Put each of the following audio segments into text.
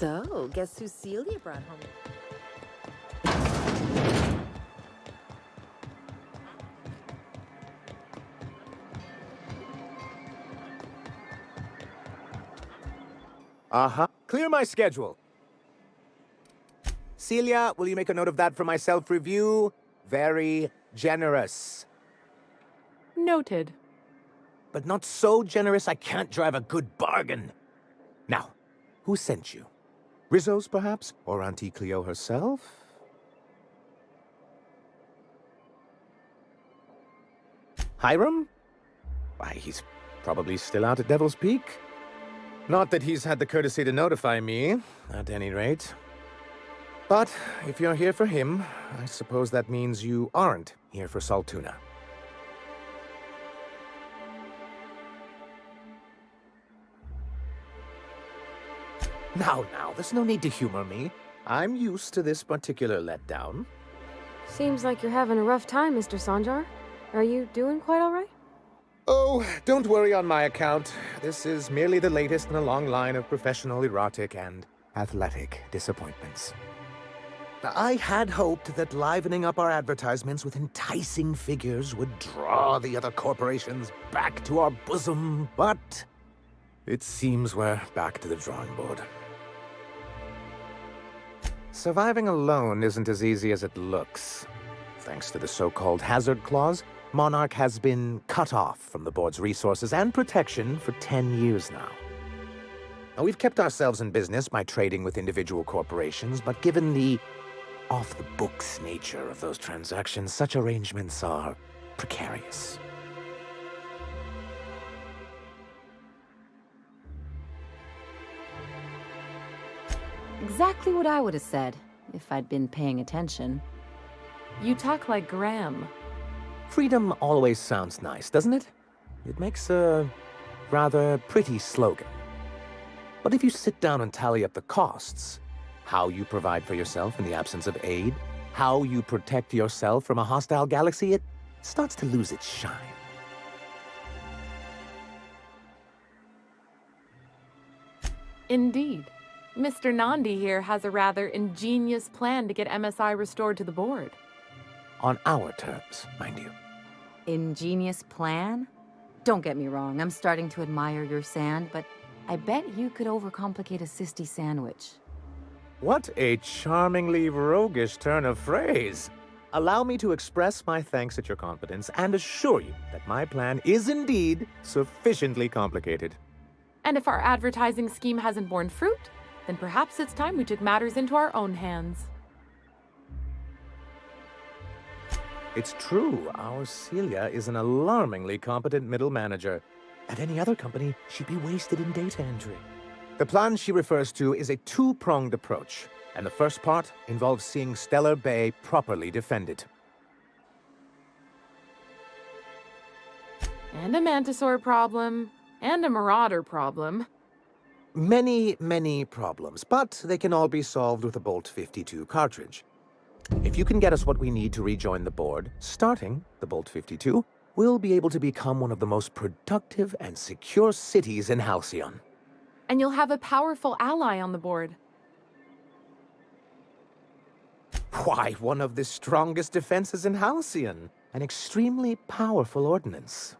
So, guess who Celia brought home? Uh-huh. Clear my schedule. Celia, will you make a note of that for my self-review? Very generous. Noted. But not so generous I can't drive a good bargain. Now, who sent you? Rizzo's, perhaps? Or Auntie Cleo herself? Hiram? Why, he's probably still out at Devil's Peak. Not that he's had the courtesy to notify me, at any rate. But if you're here for him, I suppose that means you aren't here for Saltuna. Now, there's no need to humor me. I'm used to this particular letdown. Seems like you're having a rough time, Mr. Sanjar. Are you doing quite all right? Oh, don't worry on my account. This is merely the latest in a long line of professional erotic and athletic disappointments. I had hoped that livening up our advertisements with enticing figures would draw the other corporations back to our bosom, but it seems we're back to the drawing board. Surviving alone isn't as easy as it looks. Thanks to the so-called hazard clause, Monarch has been cut off from the board's resources and protection for 10 years now. Now, we've kept ourselves in business by trading with individual corporations, but given the off-the-books nature of those transactions, such arrangements are precarious. Exactly what I would have said, if I'd been paying attention. You talk like Graham. Freedom always sounds nice, doesn't it? It makes a rather pretty slogan. But if you sit down and tally up the costs, how you provide for yourself in the absence of aid, how you protect yourself from a hostile galaxy, it starts to lose its shine. Indeed. Mr. Nandi here has a rather ingenious plan to get MSI restored to the board. On our terms, mind you. Ingenious plan? Don't get me wrong, I'm starting to admire your sand, but I bet you could overcomplicate a sisty sandwich. What a charmingly roguish turn of phrase. Allow me to express my thanks at your confidence and assure you that my plan is indeed sufficiently complicated. And if our advertising scheme hasn't borne fruit, then perhaps it's time we took matters into our own hands. It's true, our Celia is an alarmingly competent middle manager. At any other company, she'd be wasted in data entry. The plan she refers to is a two-pronged approach, and the first part involves seeing Stellar Bay properly defended. And a Mantisaur problem, and a Marauder problem. Many, many problems, but they can all be solved with a Bolt 52 cartridge. If you can get us what we need to rejoin the board, starting the Bolt 52, we'll be able to become one of the most productive and secure cities in Halcyon. And you'll have a powerful ally on the board. Why, one of the strongest defenses in Halcyon. An extremely powerful ordnance.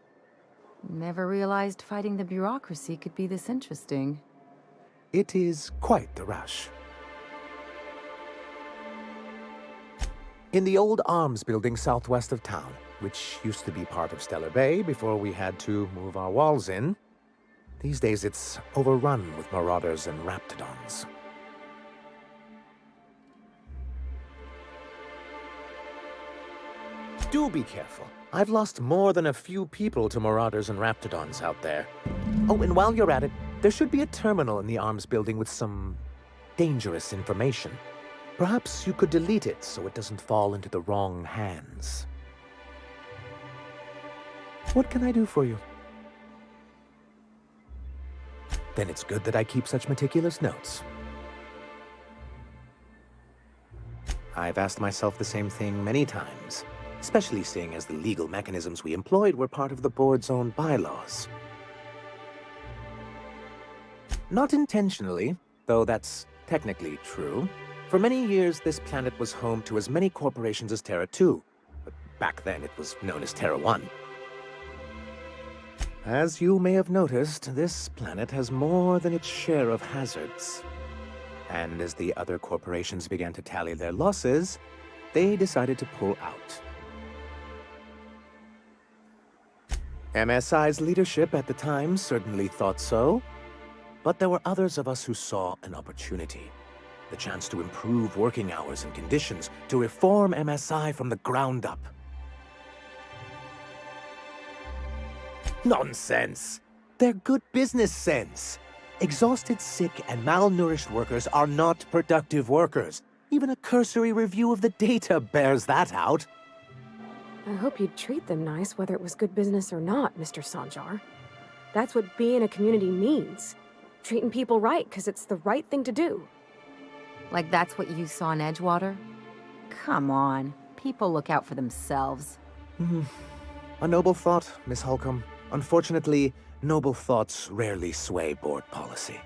Never realized fighting the bureaucracy could be this interesting. It is quite the rush. In the old arms building southwest of town, which used to be part of Stellar Bay before we had to move our walls in, these days it's overrun with marauders and raptidons. Do be careful. I've lost more than a few people to marauders and raptidons out there. Oh, and while you're at it, there should be a terminal in the arms building with some dangerous information. Perhaps you could delete it so it doesn't fall into the wrong hands. What can I do for you? Then it's good that I keep such meticulous notes. I've asked myself the same thing many times, especially seeing as the legal mechanisms we employed were part of the board's own bylaws. Not intentionally, though that's technically true. For many years, this planet was home to as many corporations as Terra 2, but back then it was known as Terra 1. As you may have noticed, this planet has more than its share of hazards. And as the other corporations began to tally their losses, they decided to pull out. MSI's leadership at the time certainly thought so, but there were others of us who saw an opportunity. The chance to improve working hours and conditions, to reform MSI from the ground up. Nonsense! They're good business sense. Exhausted, sick, and malnourished workers are not productive workers. Even a cursory review of the data bears that out. I hope you'd treat them nice, whether it was good business or not, Mr. Sanjar. That's what being a community means. Treating people right, because it's the right thing to do. Like that's what you saw in Edgewater? Come on. People look out for themselves. A noble thought, Miss Holcomb. Unfortunately, noble thoughts rarely sway board policy.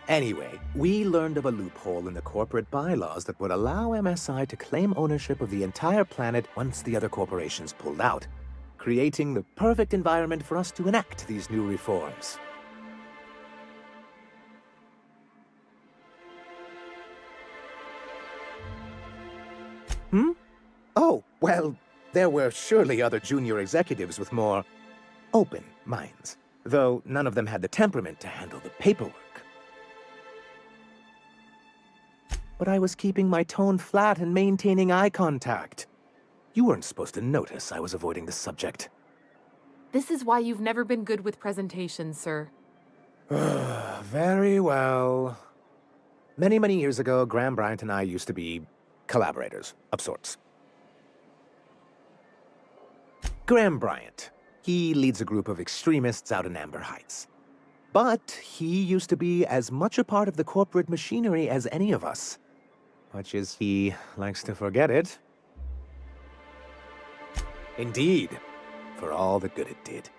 Anyway, we learned of a loophole in the corporate bylaws that would allow MSI to claim ownership of the entire planet once the other corporations pulled out, creating the perfect environment for us to enact these new reforms. Oh, well, there were surely other junior executives with more open minds, though none of them had the temperament to handle the paperwork. But I was keeping my tone flat and maintaining eye contact. You weren't supposed to notice I was avoiding the subject. This is why you've never been good with presentations, sir. Very well. Many, many years ago, Graham Bryant and I used to be collaborators of sorts. Graham Bryant. He leads a group of extremists out in Amber Heights. But he used to be as much a part of the corporate machinery as any of us. Much as he likes to forget it. Indeed, for all the good it did.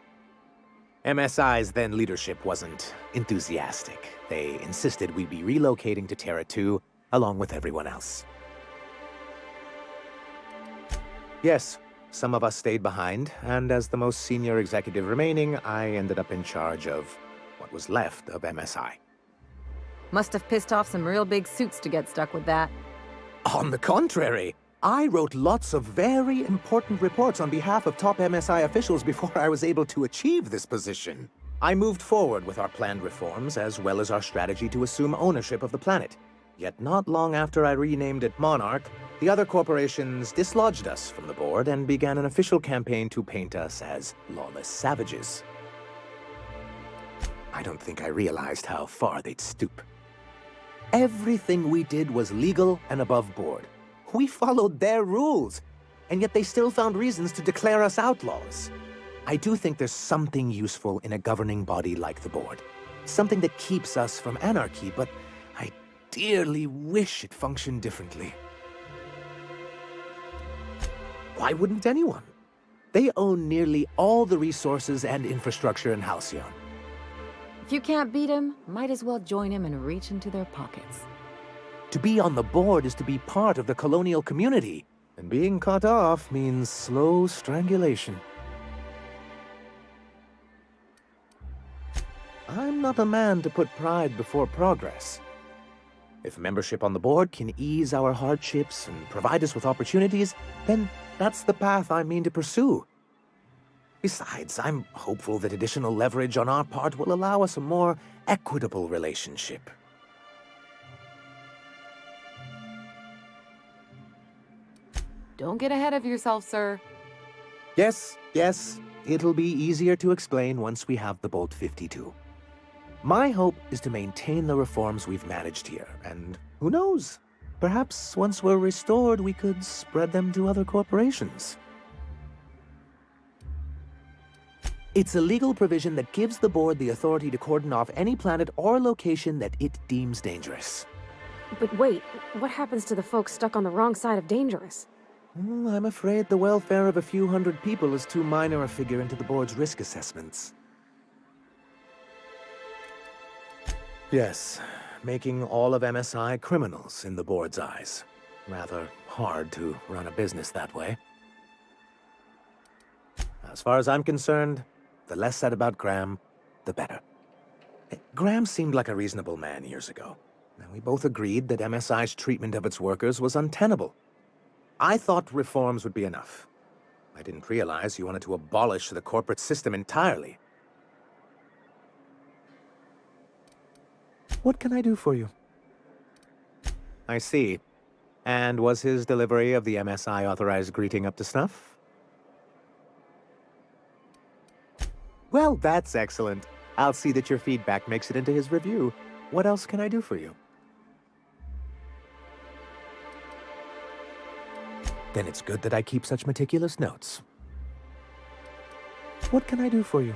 MSI's then leadership wasn't enthusiastic. They insisted we'd be relocating to Terra 2, along with everyone else. Yes, some of us stayed behind, and as the most senior executive remaining, I ended up in charge of what was left of MSI. Must have pissed off some real big suits to get stuck with that. On the contrary, I wrote lots of very important reports on behalf of top MSI officials before I was able to achieve this position. I moved forward with our planned reforms, as well as our strategy to assume ownership of the planet. Yet not long after I renamed it Monarch, the other corporations dislodged us from the board and began an official campaign to paint us as lawless savages. I don't think I realized how far they'd stoop. Everything we did was legal and above board. We followed their rules, and yet they still found reasons to declare us outlaws. I do think there's something useful in a governing body like the board. Something that keeps us from anarchy, but I dearly wish it functioned differently. Why wouldn't anyone? They own nearly all the resources and infrastructure in Halcyon. If you can't beat him, might as well join him and reach into their pockets. To be on the board is to be part of the colonial community, and being cut off means slow strangulation. I'm not a man to put pride before progress. If membership on the board can ease our hardships and provide us with opportunities, then that's the path I mean to pursue. Besides, I'm hopeful that additional leverage on our part will allow us a more equitable relationship. Don't get ahead of yourself, sir. Yes, it'll be easier to explain once we have the Bolt 52. My hope is to maintain the reforms we've managed here, and who knows? Perhaps once we're restored, we could spread them to other corporations. It's a legal provision that gives the board the authority to cordon off any planet or location that it deems dangerous. But wait, what happens to the folks stuck on the wrong side of dangerous? I'm afraid the welfare of a few hundred people is too minor a figure into the board's risk assessments. Yes, making all of MSI criminals in the board's eyes. Rather hard to run a business that way. As far as I'm concerned, the less said about Graham, the better. Graham seemed like a reasonable man years ago, and we both agreed that MSI's treatment of its workers was untenable. I thought reforms would be enough. I didn't realize you wanted to abolish the corporate system entirely. What can I do for you? I see. And was his delivery of the MSI authorized greeting up to snuff? Well, that's excellent. I'll see that your feedback makes it into his review. What else can I do for you? Then it's good that I keep such meticulous notes. What can I do for you?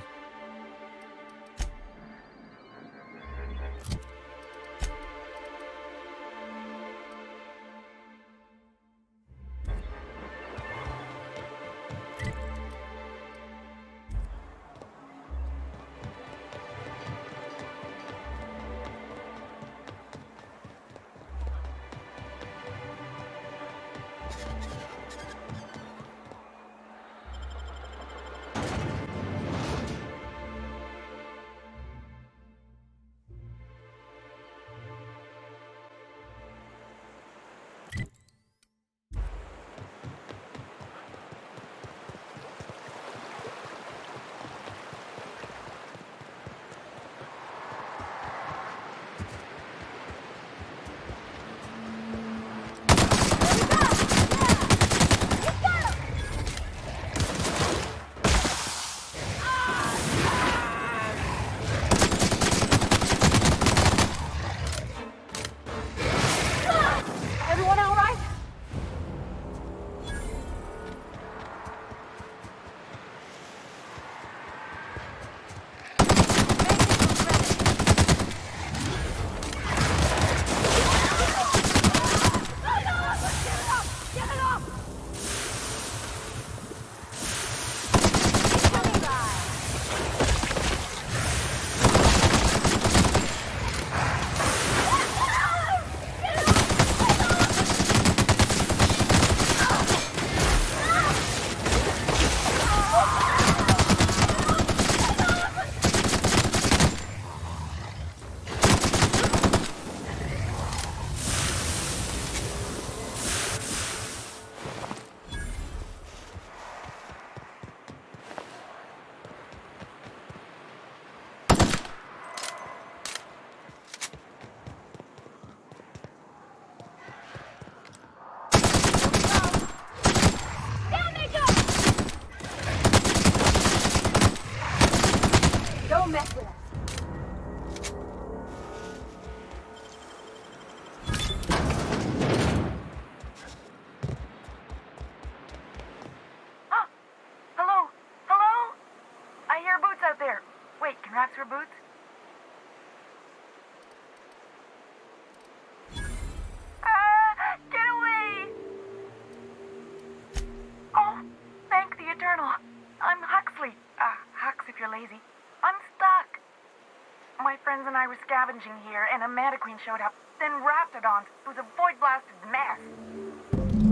Scavenging here, and a Meta Queen showed up, then Raptidons. It was a void-blasted mess.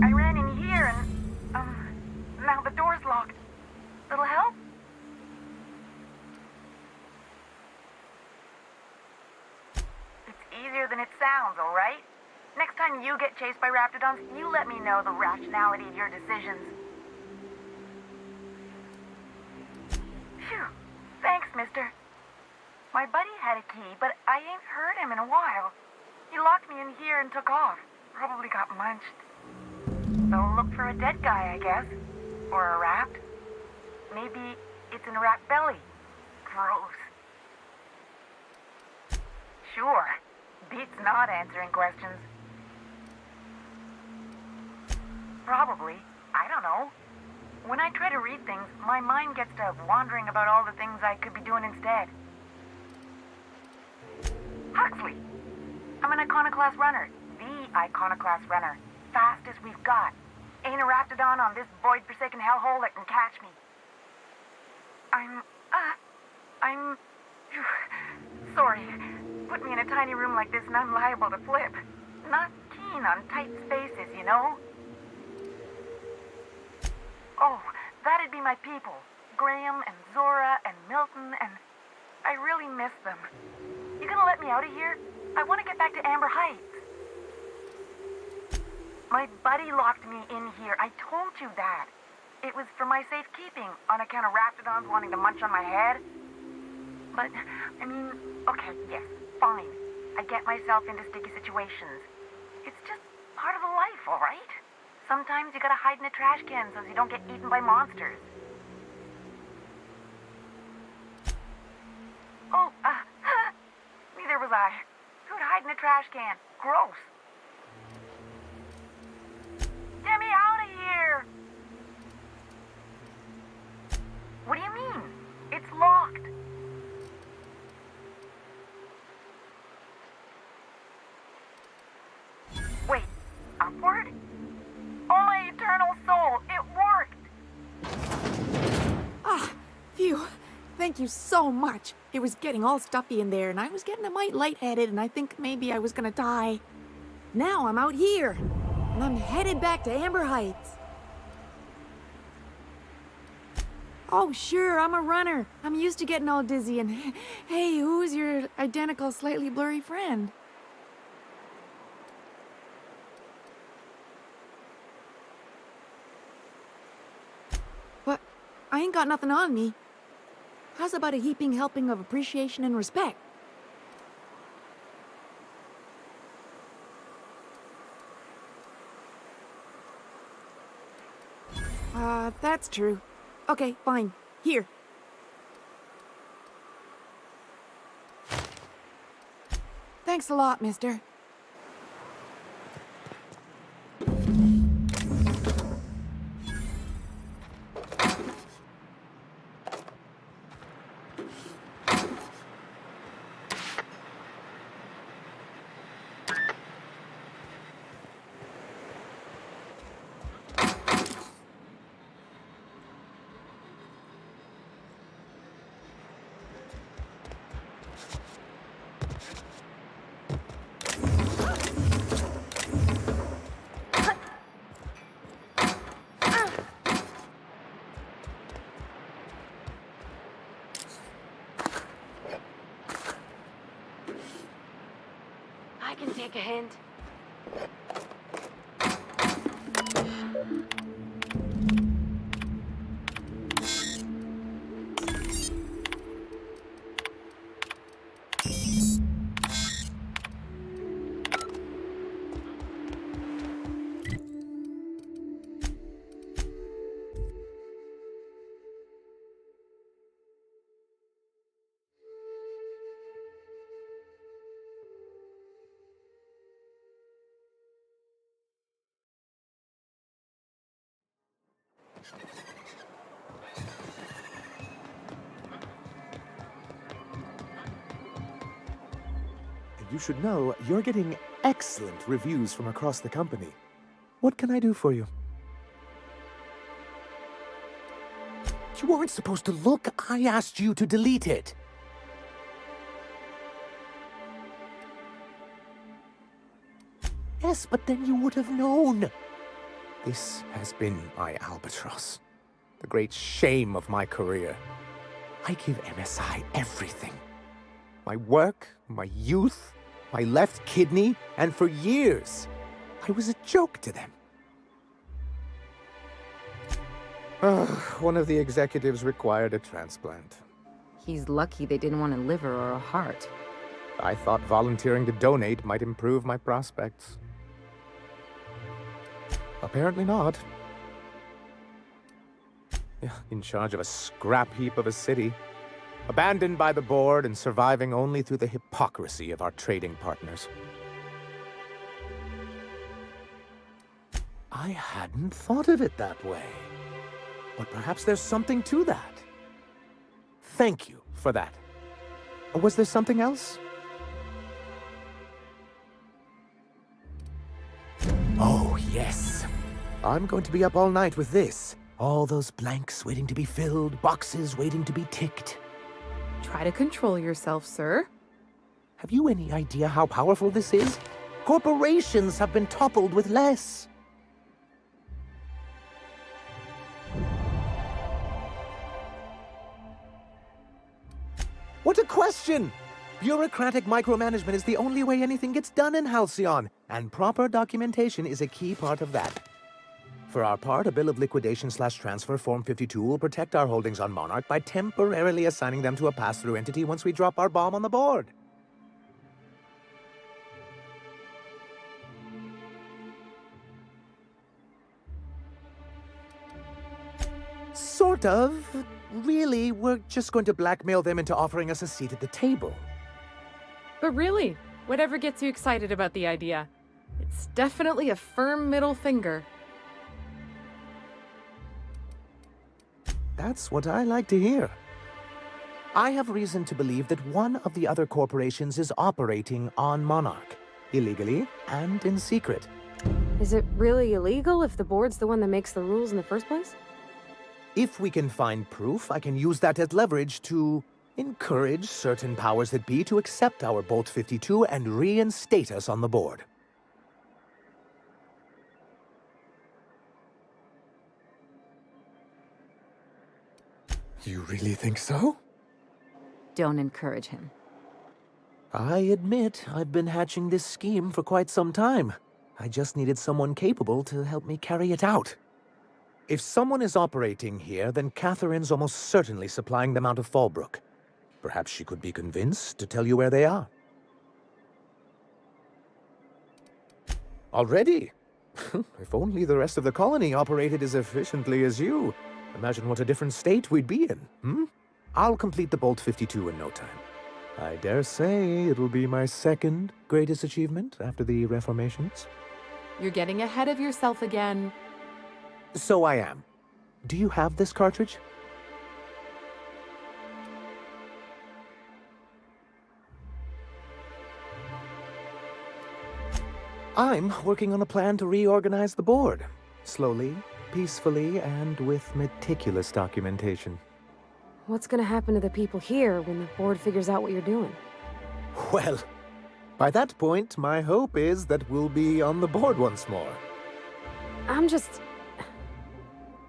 I ran in here and, now the door's locked. Little help? It's easier than it sounds, alright? Next time you get chased by Raptidons, you let me know the rationality of your decisions. Phew. Thanks, mister. My buddy had a key, but I ain't heard him in a while. He locked me in here and took off. Probably got munched. So look for a dead guy, I guess. Or a rat. Maybe it's in a rat belly. Gross. Sure. Beats not answering questions. Probably. I don't know. When I try to read things, my mind gets to wandering about all the things I could be doing instead. Huxley! I'm an Iconoclast runner. The Iconoclast runner. Fastest we've got. Ain't a Raptidon on this void-forsaken hellhole that can catch me. I'm... sorry. Put me in a tiny room like this and I'm liable to flip. Not keen on tight spaces, you know? Oh, that'd be my people. Graham and Zora and Milton, and I really miss them. You gonna let me out of here? I want to get back to Amber Heights. My buddy locked me in here. I told you that. It was for my safekeeping, on account of raptidons wanting to munch on my head. But, I mean, okay, yes, fine. I get myself into sticky situations. It's just part of the life, all right? Sometimes you gotta hide in a trash can so you don't get eaten by monsters. Oh, neither was I. Who'd hide in a trash can? Gross. Get me out of here! What do you mean? It's locked. Wait, upward? Oh, my eternal soul, it worked! Ah, phew. Thank you so much. It was getting all stuffy in there, and I was getting a mite lightheaded, and I think maybe I was gonna die. Now I'm out here, and I'm headed back to Amber Heights. Oh, sure, I'm a runner. I'm used to getting all dizzy, and hey, who's your identical, slightly blurry friend? But I ain't got nothing on me. How's about a heaping helping of appreciation and respect? That's true. Okay, fine. Here. Thanks a lot, mister. I can take a hint. You should know you're getting excellent reviews from across the company. What can I do for you? You weren't supposed to look. I asked you to delete it. Yes, but then you would have known. This has been my albatross. The great shame of my career. I give MSI everything. My work, my youth, my left kidney, and for years, I was a joke to them. One of the executives required a transplant. He's lucky they didn't want a liver or a heart. I thought volunteering to donate might improve my prospects. Apparently not. In charge of a scrap heap of a city, abandoned by the board and surviving only through the hypocrisy of our trading partners. I hadn't thought of it that way. But perhaps there's something to that. Thank you for that. Or was there something else? Oh, yes. I'm going to be up all night with this. All those blanks waiting to be filled, boxes waiting to be ticked. Try to control yourself, sir. Have you any idea how powerful this is? Corporations have been toppled with less. What a question! Bureaucratic micromanagement is the only way anything gets done in Halcyon, and proper documentation is a key part of that. For our part, a bill of liquidation/transfer Form 52 will protect our holdings on Monarch by temporarily assigning them to a pass-through entity once we drop our bomb on the board. Sort of. Really, we're just going to blackmail them into offering us a seat at the table. But really, whatever gets you excited about the idea, it's definitely a firm middle finger. That's what I like to hear. I have reason to believe that one of the other corporations is operating on Monarch, illegally and in secret. Is it really illegal if the board's the one that makes the rules in the first place? If we can find proof, I can use that as leverage to encourage certain powers that be to accept our Bolt 52 and reinstate us on the board. You really think so? Don't encourage him. I admit I've been hatching this scheme for quite some time. I just needed someone capable to help me carry it out. If someone is operating here, then Catherine's almost certainly supplying them out of Fallbrook. Perhaps she could be convinced to tell you where they are. Already? If only the rest of the colony operated as efficiently as you. Imagine what a different state we'd be in, hmm? I'll complete the Bolt 52 in no time. I dare say it'll be my second greatest achievement after the reformations. You're getting ahead of yourself again. So I am. Do you have this cartridge? I'm working on a plan to reorganize the board. Slowly, peacefully, and with meticulous documentation. What's gonna happen to the people here when the board figures out what you're doing? Well, by that point, my hope is that we'll be on the board once more.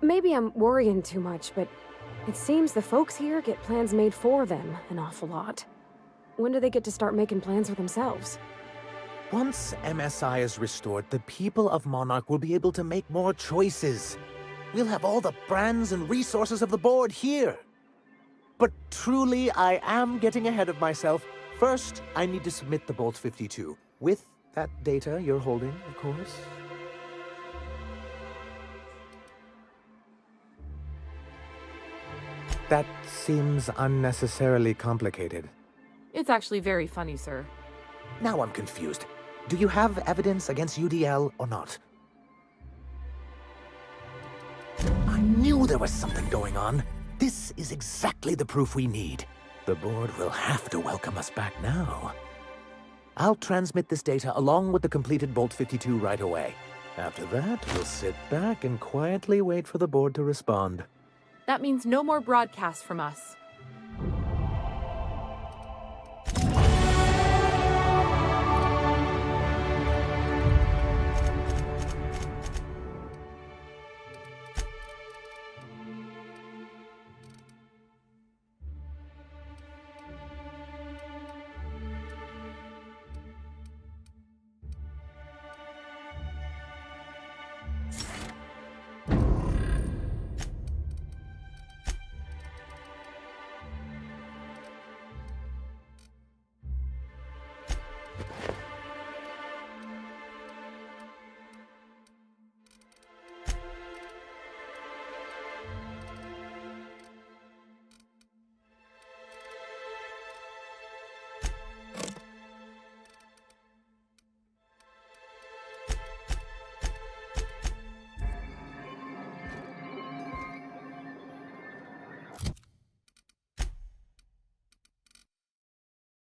Maybe I'm worrying too much, but it seems the folks here get plans made for them an awful lot. When do they get to start making plans for themselves? Once MSI is restored, the people of Monarch will be able to make more choices. We'll have all the brands and resources of the board here. But truly, I am getting ahead of myself. First, I need to submit the Bolt 52. With that data you're holding, of course. That seems unnecessarily complicated. It's actually very funny, sir. Now I'm confused. Do you have evidence against UDL or not? I knew there was something going on. This is exactly the proof we need. The board will have to welcome us back now. I'll transmit this data along with the completed Bolt 52 right away. After that, we'll sit back and quietly wait for the board to respond. That means no more broadcasts from us.